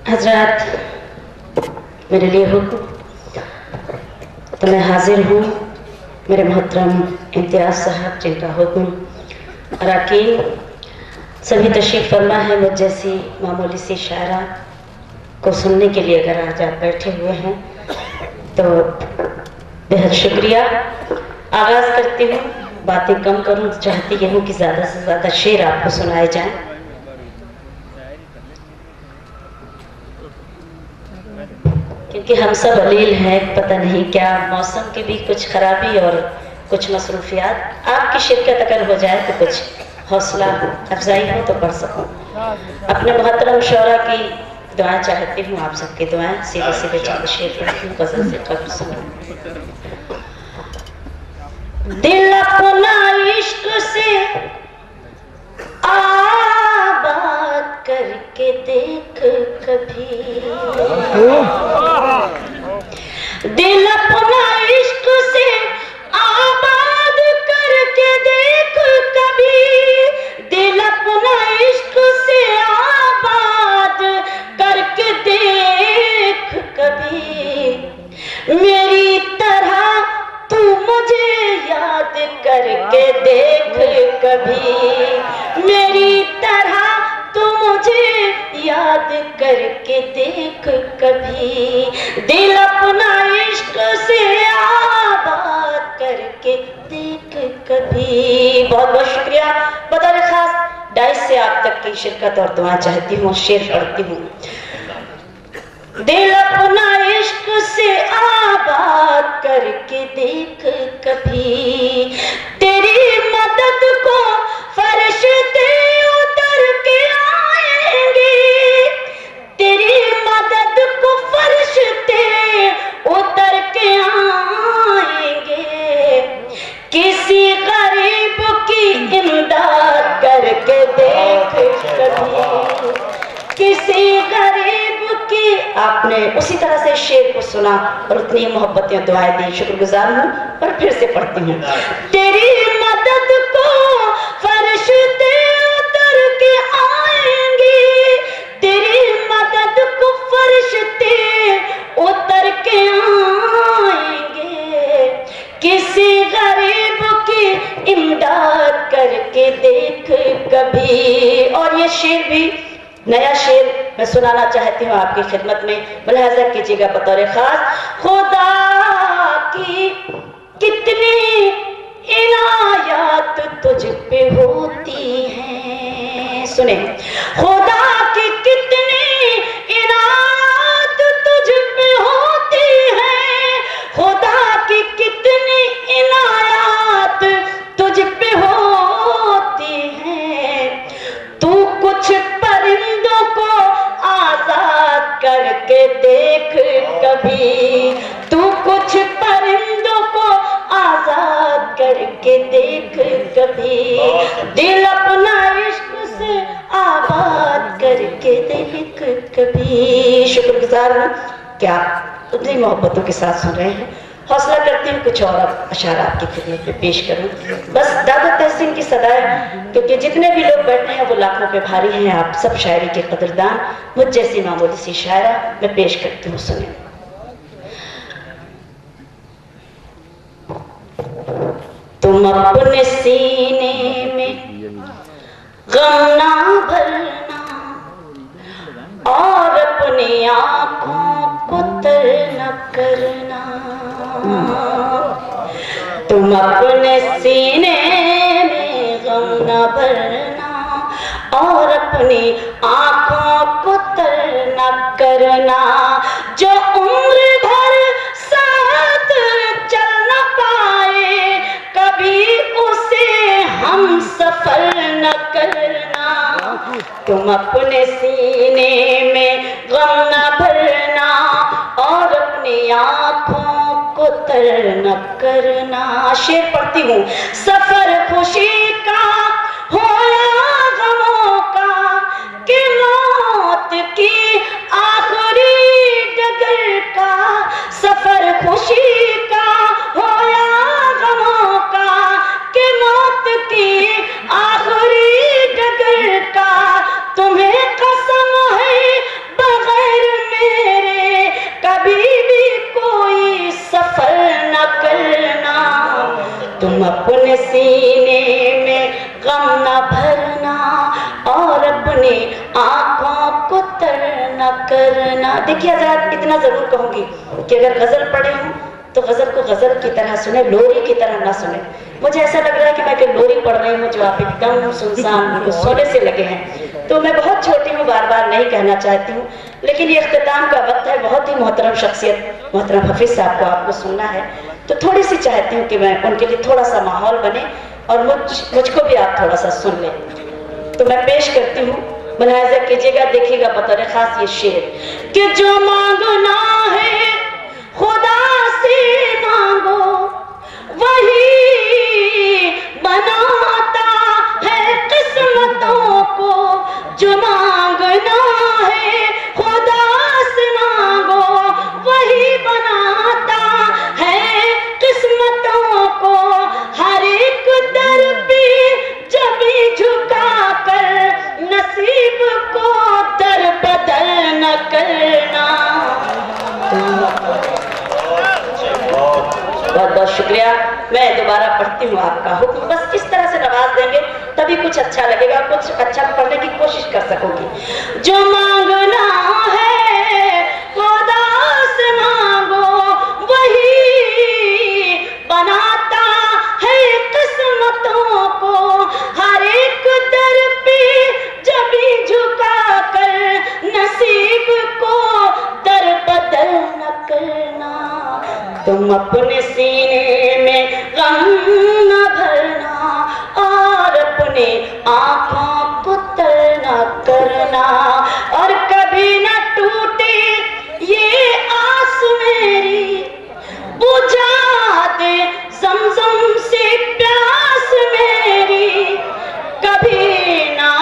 हजरत मेरे लिए हुक्म तो मैं हाजिर हूँ। मेरे मोहतरम इम्तियाज साहब जिनका हुक्म अराकीन सभी तशरीफ फरमा है। मुझ जैसी मामूली सी शायरा को सुनने के लिए अगर आज आप बैठे हुए हैं तो बेहद शुक्रिया। आगाज़ करती हूँ, बातें कम करूँ, चाहती ये हूँ कि ज़्यादा से ज़्यादा शेर आपको सुनाए जाएं। क्योंकि हम सब अलील हैं, पता नहीं क्या मौसम की भी कुछ खराबी और कुछ मसरूफियात। आपकी शिरकत अगर हो जाए तो कुछ हौसला अफजाई हो तो पढ़ सकूं। अपने मोहतरम शौरा की दुआएं चाहती हूँ, आप सबकी दुआएं। सीधे सीधे चंद शेर पढ़ती हूँ, गज़ल से कब्र सुनो। दिल अपना इश्क से आबाद करके देख कभी, दिल अपना इश्क से आबाद करके देख कभी, दिल अपना इश्क से आबाद करके देख कभी, मेरी तरह तू मुझे याद करके देख कभी, मेरी तरह तू मुझे याद करके देख कभी, दिल अपना इश्क से आबाद करके देख कभी। बहुत बहुत शुक्रिया। बतौर खास डाइस से आप तक की शिरकत और दुआ चाहती हूँ। शेर पढ़ती हूँ। दिल अपना इश्क से आबाद करके देख कभी, तेरी मदद को फरिश्ते उतर के आएंगे, तेरी मदद को फरिश्ते उतर के आएंगे, किसी गरीब की इमदाद करके देख कभी, किसी गरीब की। आपने उसी तरह से शेर को सुना और उतनी मोहब्बतें दुआएं दी, शुक्रगुजार हूँ। और फिर से पढ़ती हूँ। तेरी मदद को फरिश्ते उतर के आएंगे, तेरी मदद को फरिश्ते उतर के आएंगे, किसी गरीब की इमदाद करके देख कभी। और ये शेर भी नया शेर मैं सुनाना चाहती हूँ आपकी खिदमत में, मुलाहजा कीजिएगा बतौर खास। खुदा की कितनी इनायत तुझ पे होती हैं, सुने। खुदा की कितनी इनायत तुझ पे होती है, खुदा की कितनी इनायत तुझ पे होती है, तू कुछ परिंदों को आजाद करके देख कभी, तू कुछ परिंदों को आजाद करके देख कभी, दिल अपना इश्क से आबाद करके देख कभी। शुक्रगुजार हूँ कि आप उतनी मोहब्बतों के साथ सुन रहे हैं। हौसला करती हूँ कुछ और अशार आपकी खिदमत में पेश करूँ। बस दादा तहसीन की सदाएं, क्योंकि जितने भी लोग बैठे हैं वो लाखों पे भारी हैं। आप सब शायरी के कदरदान, मुझ जैसी मामूली सी शायरा मैं पेश करती हूँ, सुने। तुम अपने सीने में गम ना भरना और अपनी आंखों को तर न करना, तुम अपने सीने में गम न भरना और अपनी आंखों को तर न करना, जो उम्र भर साथ चल न पाए कभी उसे हम सफर न करना, तुम अपने सीने में गम न भरना और अपनी आंखों को तर न करना। शेर पढ़ती हूँ। सफर खुशी का हो या गमों का, कि मौत की आखिरी डगर का, सफर खुशी का हो या गमों का, कि मौत की आखिरी तुम अपने सीने में गम न भरना और अपनी आंखों को तर न करना। देखिए हज़रात, इतना जरूर कहूंगी कि अगर गजल पढ़े हूं तो गजल को गजल की तरह सुने, लोरी की तरह ना सुने। मुझे ऐसा लग रहा है कि मैं कोई लोरी पढ़ रही हूँ जो आप एकदम सुनसान सोने से लगे हैं। तो मैं बहुत छोटी हूँ, बार बार नहीं कहना चाहती हूँ, लेकिन ये इख्तिताम का वक्त है। बहुत ही मोहतरम शख्सियत मोहतरम हफीज साहब को आपको सुनना है, तो थोड़ी सी चाहती हूँ कि मैं उनके लिए थोड़ा सा माहौल बने और मुझको भी आप थोड़ा सा सुन लें। तो मैं पेश करती हूँ, मुलाहिजा कीजिएगा, देखिएगा बतौर खास ये शेर कि जो मांगना है खुदा से मांगो वही बनाता है किस्मतों को। जो मांगना है खुदा से मांगो वही बनाता है किस्मतों को। हर एक दर पे जब झुका कर नसीब को दर बदल न करना। बहुत बहुत शुक्रिया। मैं दोबारा पढ़ती हूँ आपका हुक्म, बस इस तरह से नवाज देंगे तभी कुछ अच्छा लगेगा, कुछ अच्छा पढ़ने की कोशिश कर सकोगी। जो मांगना है खुदा से मांगो वही बनाता है किस्मतों को। हर एक दर पे जब झुका कर नसीब को दर बदल न करना। तुम अपने सीने में गम न भरना और अपने आंखों को तर न करना। और कभी न टूटे ये आस मेरी, बुझा दे ज़मज़म से प्यास मेरी। कभी ना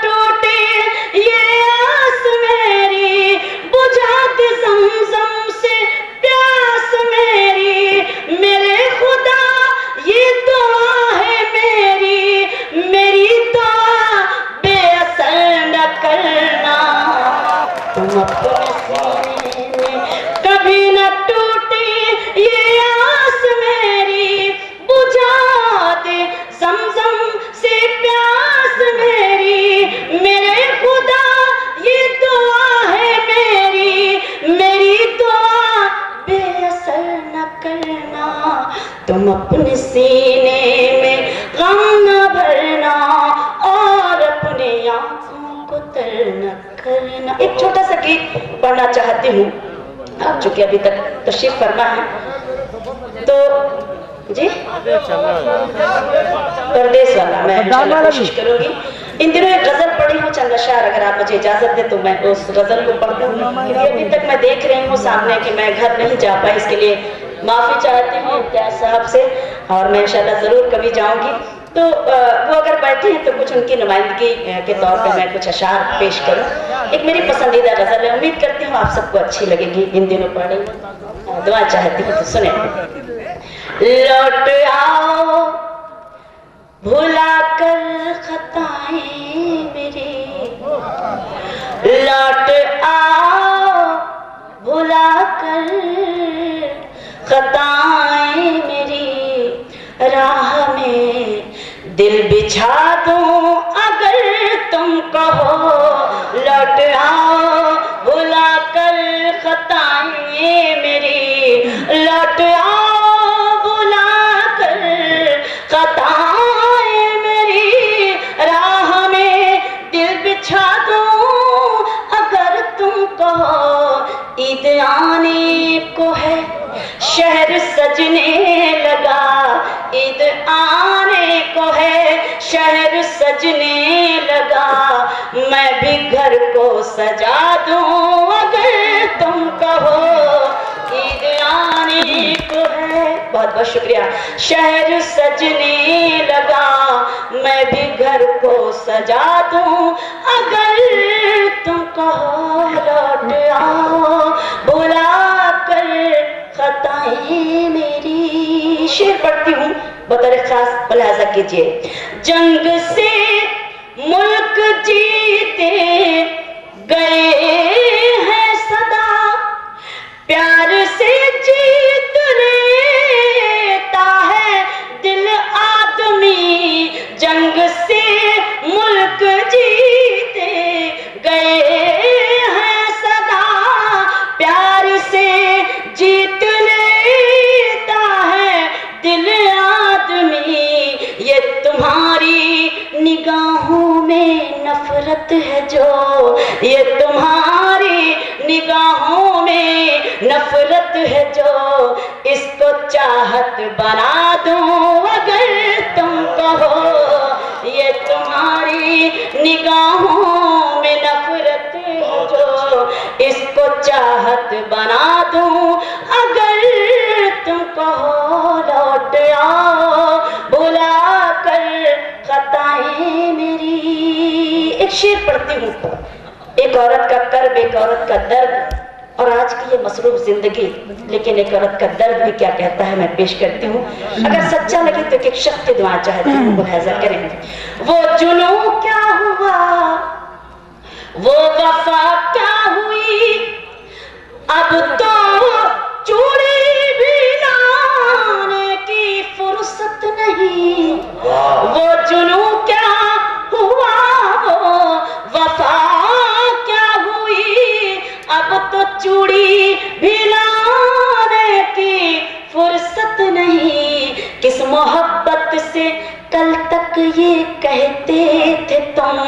टूटे ये आस मेरी, बुझा दे ज़मज़म से प्यास मेरी। मेरे खुदा ये दुआ है मेरी, मेरी दुआ बेअसर न करना। तुम अपने सीने में कभी न टूटे ये आस मेरी, बुझा दे ज़मज़म से प्यास मेरी। मेरे खुदा ये दुआ है मेरी, मेरी दुआ बेअसर न करना। तुम अपने सीने में गम न भरना और अपने आंखों को तर न करना। एक छोटा सा गीत पढ़ना चाहती हूँ, आप चूंकि अभी तक तशरीफ फरमा है तो जी परदेश वाला मैं इंशाल्लाह कोशिश करूंगी। इन दिनों एक गजल पढ़ी हूँ चंद अशार, अगर आप मुझे इजाजत दे तो मैं उस गजल को पढ़ दूँ। अभी तक मैं देख रही हूँ सामने कि मैं घर नहीं जा पाई, इसके लिए माफी चाहती हूँ इम्तियाज साहब से, और मैं इंशाल्लाह जरूर कभी जाऊंगी। तो वो अगर बैठे हैं तो कुछ उनकी नुमाइंदगी के तौर पे मैं कुछ अशार पेश करूं। एक मेरी पसंदीदा गजल है, उम्मीद करती हूँ आप सबको अच्छी लगेगी। इन दिनों पढ़ी दुआ चाहती हूँ तो सुने। लौट आओ भुला कर खताएं मेरी, लौट आओ भुला कर खताएं मेरी। राह में दिल बिछा दूं अगर तुम कहो, लौट आओ भुला कर खताएं मेरी। लौट आओ भुला कर खताएं मेरी। राह में दिल बिछा दूं अगर तुम कहो। ईद आने को है शहर सजने लगा, ईद आने को है शहर सजने लगा। मैं भी घर को सजा दूं अगर तुम कहो। ईद आने को है, बहुत बहुत शुक्रिया। शहर सजने लगा, मैं भी घर को सजा दूं अगर तुम कहो। लौट आओ बुला कर खताएं मेरी। शेर पढ़ती हूँ बतौर खास, मुलाहिजा कीजिए। जंग से मुल्क जीते गए हैं सदा, प्यार से जीत लेता है उम्मी ये तुम्हारी निगाहों में नफरत है जो, ये तुम्हारी निगाहों में नफरत है जो, इसको चाहत बना दूं अगर तुम कहो। ये तुम्हारी निगाहों में नफरत है जो, इसको चाहत बना दूं अगर तुम कहो। लौट आओ भुला कर खताएं मेरी। एक शेर पढ़ती हूँ, एक औरत का कर्ब, एक औरत का दर्द और आज की ये मसरूफ जिंदगी, लेकिन एक औरत का दर्द भी क्या कहता है मैं पेश करती हूँ। अगर सच्चा लगे तो एक शख्स की दुआ चाहती हूँ, मुलाहिजा करें। वो जुनून क्या हुआ, वो वफा क्या हुई, अब तो चूड़ी भी लाने की फुर्सत नहीं। वो जुनून क्या हुआ, वो वफा क्या हुई, अब तो चूड़ी भी लाने की फुर्सत नहीं। किस मोहब्बत से कल तक ये कहते थे तुम,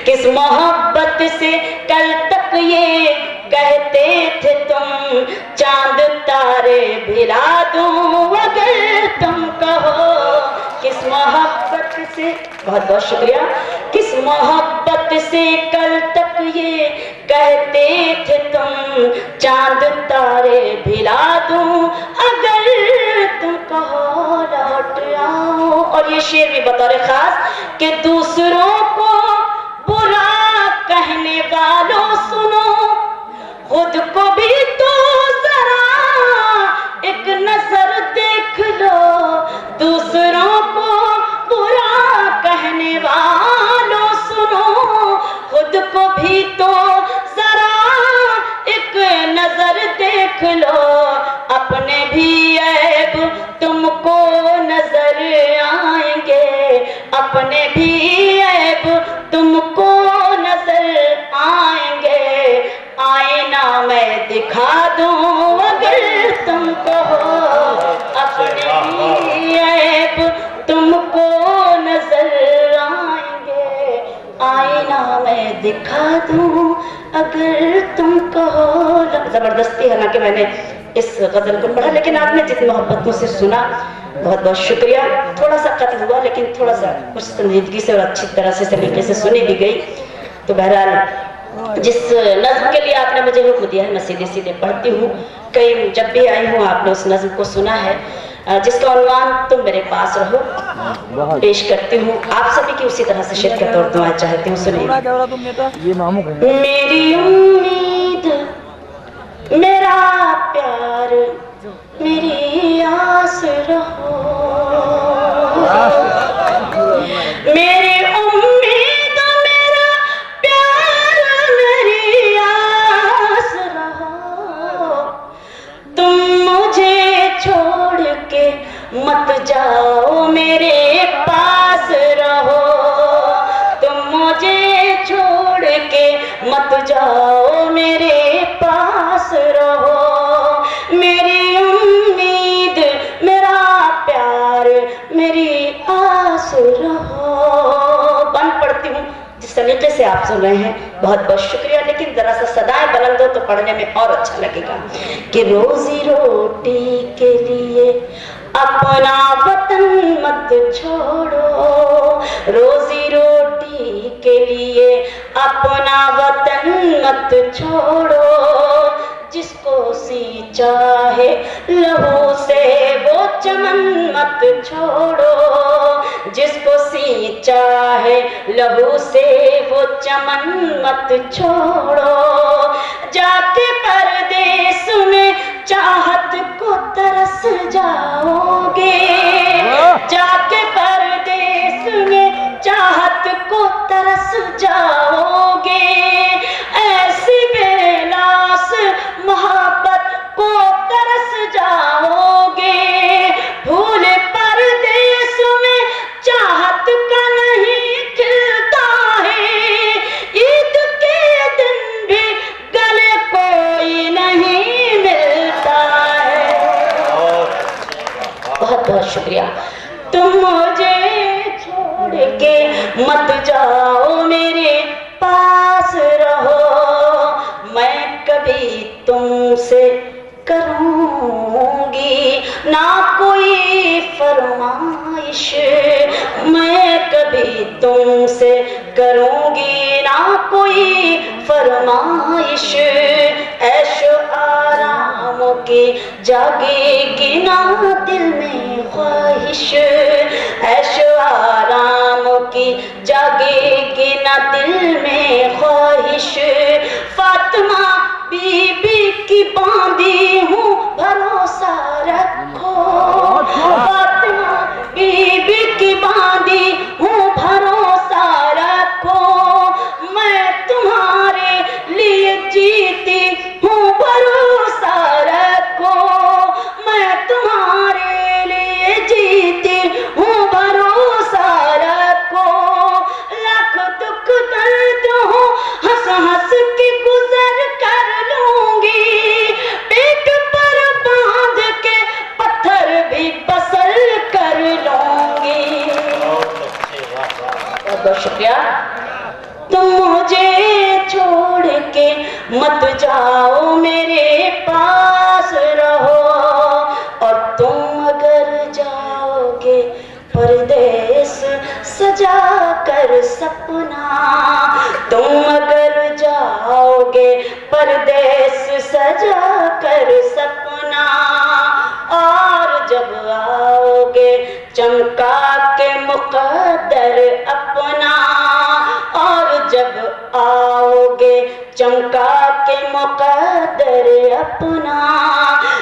किस मोहब्बत से कल तक ये कहते थे तुम, चांद तारे भिला दूं अगर तुम कहो। किस मोहब्बत से, बहुत बहुत शुक्रिया, किस मोहब्बत से कल तक ये कहते थे तुम, चांद तारे भिला दूं अगर तुम कहो। लौट आओ। और ये शेर भी बतौर खास कि दूसरों को बुरा कहने वालों सुनो, खुद को भी तो जरा एक नजर देख लो। दूसरों को बुरा कहने वालों सुनो, खुद को भी तो जरा एक नजर देख लो। अपने भी ऐब तुमको नजर आएंगे, अपने भी ऐब तुमको नजर आएंगे। आईना मैं दिखा दूं अगर तुम कहो, अपने भी ऐब तुमको नजर आएंगे। आईना मैं दिखा दूं अगर तुम कहो। जबरदस्ती, हालांकि मैंने इस गजल को पढ़ा, लेकिन आपने जितनी मोहब्बतों से सुना, बहुत बहुत शुक्रिया। थोड़ा सा कत्ल हुआ, लेकिन थोड़ा सा कुछ संजीदगी से और अच्छी तरह से तरीके से सुनी भी गई। तो बहरहाल जिस नज्म के लिए आपने मुझे हुक्म दिया है, मैं सीधे सीधे पढ़ती हूँ। कई जब भी आई हूँ आपने उस नज्म को सुना है, जिसका उन्वान तुम मेरे पास रहो, पेश करती हूँ। आप सभी की उसी तरह से शिरकत और दुआ चाहती हूँ। सुनिए। मेरी उम्मीद, मेरा प्यार, मेरी आस रहो। मेरी उम्मीद, मेरा प्यार, मेरी आस रहो। तुम मुझे छोड़ के मत जाओ, मेरे पास रहो। तुम मुझे छोड़ के मत जाओ, मेरे पास रहो। मेरी उम्मीद, मेरा प्यार, मेरी आस रहो। बन पढ़ती हूँ जिस तरीके से आप सुन रहे हैं, बहुत बहुत शुक्रिया। लेकिन जरा सा सदाएं बुलंद हो तो पढ़ने में और अच्छा लगेगा। कि रोजी रोटी के लिए अपना वतन मत छोड़ो, रोजी रोटी के लिए अपना वतन मत छोड़ो। जिसको सींचा है लहू से वो चमन मत छोड़ो, जिसको सींचा है लहू से वो चमन मत छोड़ो। जाके परदेस में चाहत को तरस जाओगे, जाके परदेस में चाहत को तरस जाओगे। ऐसी बेलास मोहब्बत को तरस जाओगे। भूल परदेस में चाहत का नहीं खिलता है, ईद के दिन भी गले कोई नहीं मिलता है। बहुत बहुत शुक्रिया। तुम मुझे छोड़ के मत जाओ, मेरे पास रहो। मैं कभी तुमसे करूंगी ना कोई फरमाइश, मैं कभी तुमसे करूंगी ना कोई फरमाइश। ऐशो आराम की जागेगी ना दिल में ख्वाहिश, ऐशो आराम की जागेगी ना दिल में ख्वाहिश। फातिमा बीबी की बांधी हूँ भरोसा रखो, फातिमा बीबी की बांधी हूँ भरोसा रखो। मैं तुम्हारे लिए जीती हूँ भरोसा रखो, मैं तुम्हारे लिए जीती हूँ भरोसा रखो। लाख दुख दर्द हो हंस हंस के गुजर कर लूंगी, पेट पर बांध के पत्थर भी पसल कर लूंगी। बहुत बहुत शुक्रिया। तुम मुझे छोड़ के मत जाओ, मेरे पास रहो। और तुम अगर जाओगे परदेस सजा कर सपना, तुम अगर जाओगे परदेस सजा कर सपना। और जब आओगे चमका के मुकद्दर अपना, और जब आओगे चमका के मुकद्दर अपना।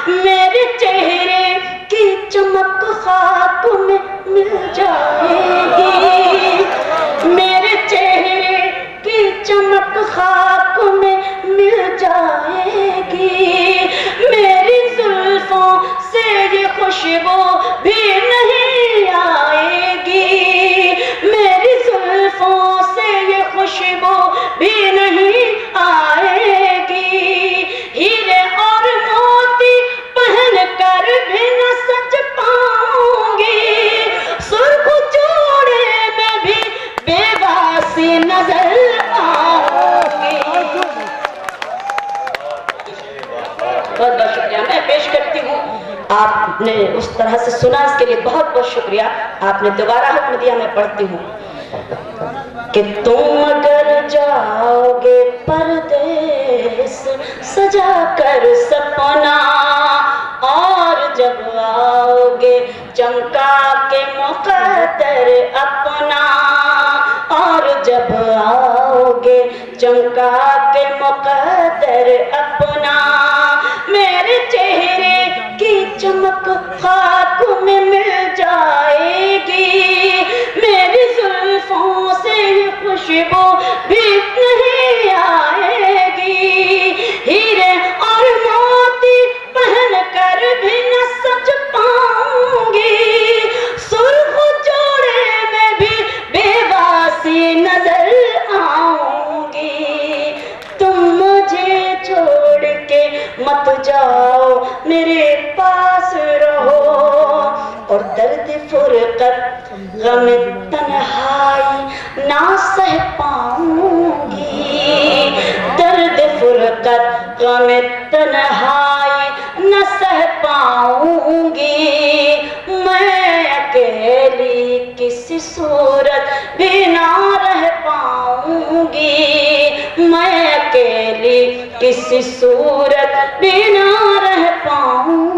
मेरे चेहरे की चमक खाक में मिल जाएगी, मेरे चेहरे की चमक खाक में मिल जाएगी। मेरी जुल्फों से ये खुशबू भी नहीं आएगी, मेरी जुल्फों से ये खुशबू भी नहीं आएगी। हीरे और मोती पहन कर भी न सज पाऊंगी, सुर्ख जोड़े में भी बेवासी नजर आऊंगी। बहुत बहुत शुक्रिया। मैं पेश करती हूँ, आपने उस तरह से सुना, इसके लिए बहुत बहुत शुक्रिया। आपने दोबारा हुक्म दिया, मैं पढ़ती हूँ कि तुम अगर जाओगे परदेस सजा कर सपना, और जब आओगे चमका के मुकद्दर अपना, और जब आओगे चमका के मुकद्दर अपना। मेरे चेहरे की चमक खाक में मिल जाएगी, मेरी जुल्फों से ये खुशबू भी नहीं आएगी। हीरे और मोती पहन कर भी न सज पाऊंगी, सुर्ख जोड़े में भी बेवासी नजर आऊंगी। तुम मुझे छोड़ के मत जाओ, मेरे पास रहो। और दर्द फुरकत गम तन्हाई ना सह पाऊंगी, दर्द फुरकत गम तन्हाई न सह पाऊंगी। मैं अकेली किसी सूरत भी ना रह पाऊंगी, मैं अकेली किसी सूरत भी ना रह पाऊंगी।